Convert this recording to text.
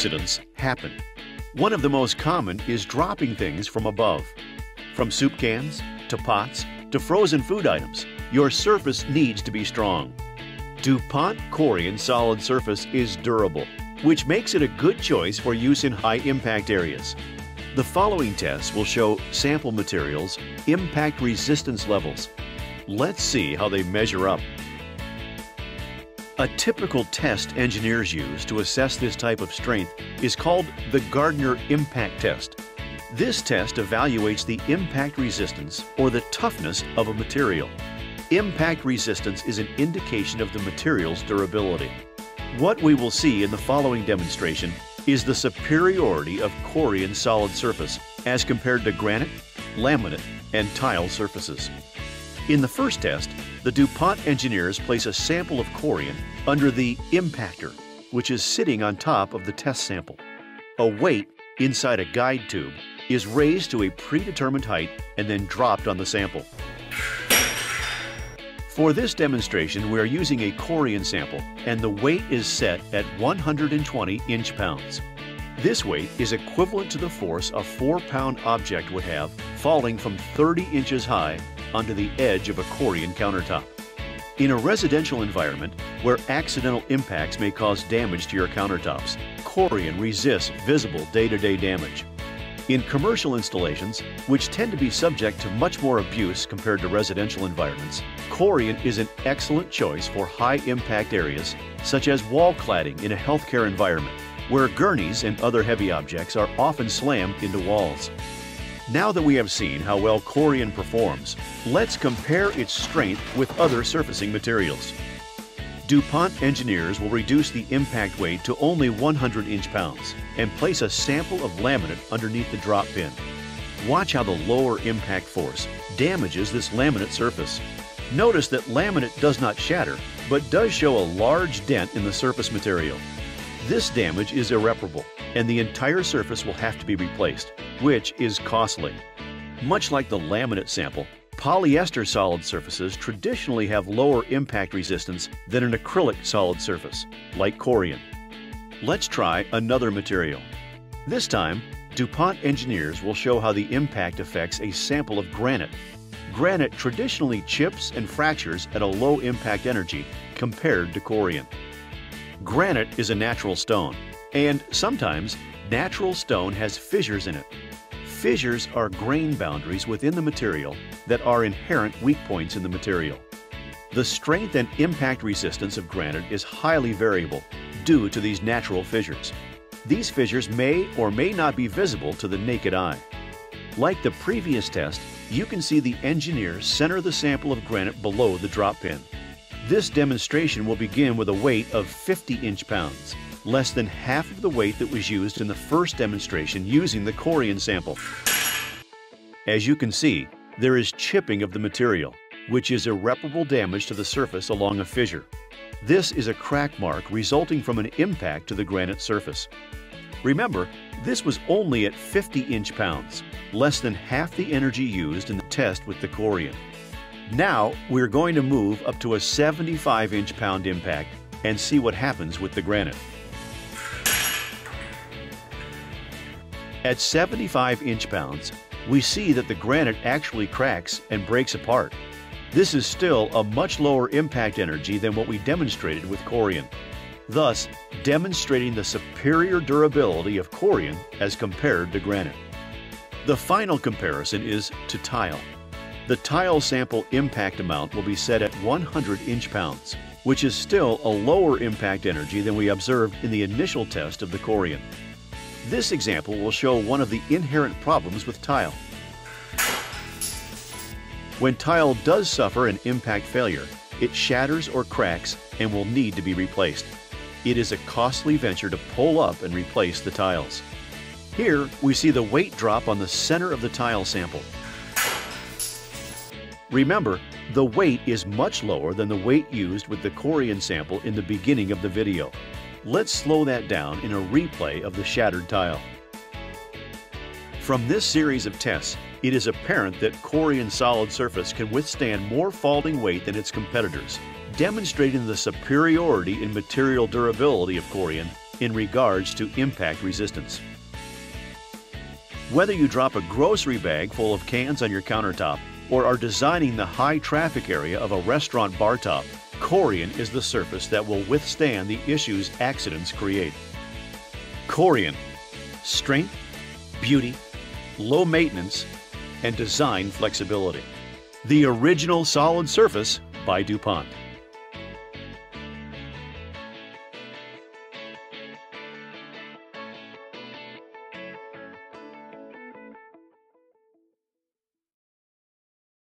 accidents happen. One of the most common is dropping things from above. From soup cans, to pots, to frozen food items, your surface needs to be strong. DuPont Corian solid surface is durable, which makes it a good choice for use in high-impact areas. The following tests will show sample materials' impact resistance levels. Let's see how they measure up. A typical test engineers use to assess this type of strength is called the Gardner impact test. This test evaluates the impact resistance or the toughness of a material. Impact resistance is an indication of the material's durability. What we will see in the following demonstration is the superiority of Corian solid surface as compared to granite, laminate, and tile surfaces. In the first test, the DuPont engineers place a sample of Corian under the impactor, which is sitting on top of the test sample. A weight inside a guide tube is raised to a predetermined height and then dropped on the sample. For this demonstration, we are using a Corian sample, and the weight is set at 120 inch-pounds. This weight is equivalent to the force a 4-pound object would have falling from 30 inches high onto the edge of a Corian countertop. In a residential environment where accidental impacts may cause damage to your countertops, Corian resists visible day-to-day damage. In commercial installations, which tend to be subject to much more abuse compared to residential environments, Corian is an excellent choice for high-impact areas such as wall cladding in a healthcare environment, where gurneys and other heavy objects are often slammed into walls. Now that we have seen how well Corian performs, let's compare its strength with other surfacing materials. DuPont engineers will reduce the impact weight to only 100 inch-pounds and place a sample of laminate underneath the drop pin. Watch how the lower impact force damages this laminate surface. Notice that laminate does not shatter, but does show a large dent in the surface material. This damage is irreparable, and the entire surface will have to be replaced, which is costly. Much like the laminate sample, polyester solid surfaces traditionally have lower impact resistance than an acrylic solid surface, like Corian. Let's try another material. This time, DuPont engineers will show how the impact affects a sample of granite. Granite traditionally chips and fractures at a low impact energy compared to Corian. Granite is a natural stone, and sometimes natural stone has fissures in it. Fissures are grain boundaries within the material that are inherent weak points in the material. The strength and impact resistance of granite is highly variable due to these natural fissures. These fissures may or may not be visible to the naked eye. Like the previous test, you can see the engineers center the sample of granite below the drop pin. This demonstration will begin with a weight of 50 inch-pounds, less than half of the weight that was used in the first demonstration using the Corian sample. As you can see, there is chipping of the material, which is irreparable damage to the surface along a fissure. This is a crack mark resulting from an impact to the granite surface. Remember, this was only at 50 inch-pounds, less than half the energy used in the test with the Corian. Now, we're going to move up to a 75 inch-pound impact and see what happens with the granite. At 75 inch-pounds, we see that the granite actually cracks and breaks apart. This is still a much lower impact energy than what we demonstrated with Corian, thus demonstrating the superior durability of Corian as compared to granite. The final comparison is to tile. The tile sample impact amount will be set at 100 inch-pounds, which is still a lower impact energy than we observed in the initial test of the Corian. This example will show one of the inherent problems with tile. When tile does suffer an impact failure, it shatters or cracks and will need to be replaced. It is a costly venture to pull up and replace the tiles. Here, we see the weight drop on the center of the tile sample. Remember, the weight is much lower than the weight used with the Corian sample in the beginning of the video. Let's slow that down in a replay of the shattered tile. From this series of tests, it is apparent that Corian solid surface can withstand more falling weight than its competitors, demonstrating the superiority in material durability of Corian in regards to impact resistance. Whether you drop a grocery bag full of cans on your countertop or are designing the high traffic area of a restaurant bar top, Corian is the surface that will withstand the issues accidents create. Corian: strength, beauty, low maintenance, and design flexibility. The original solid surface by DuPont.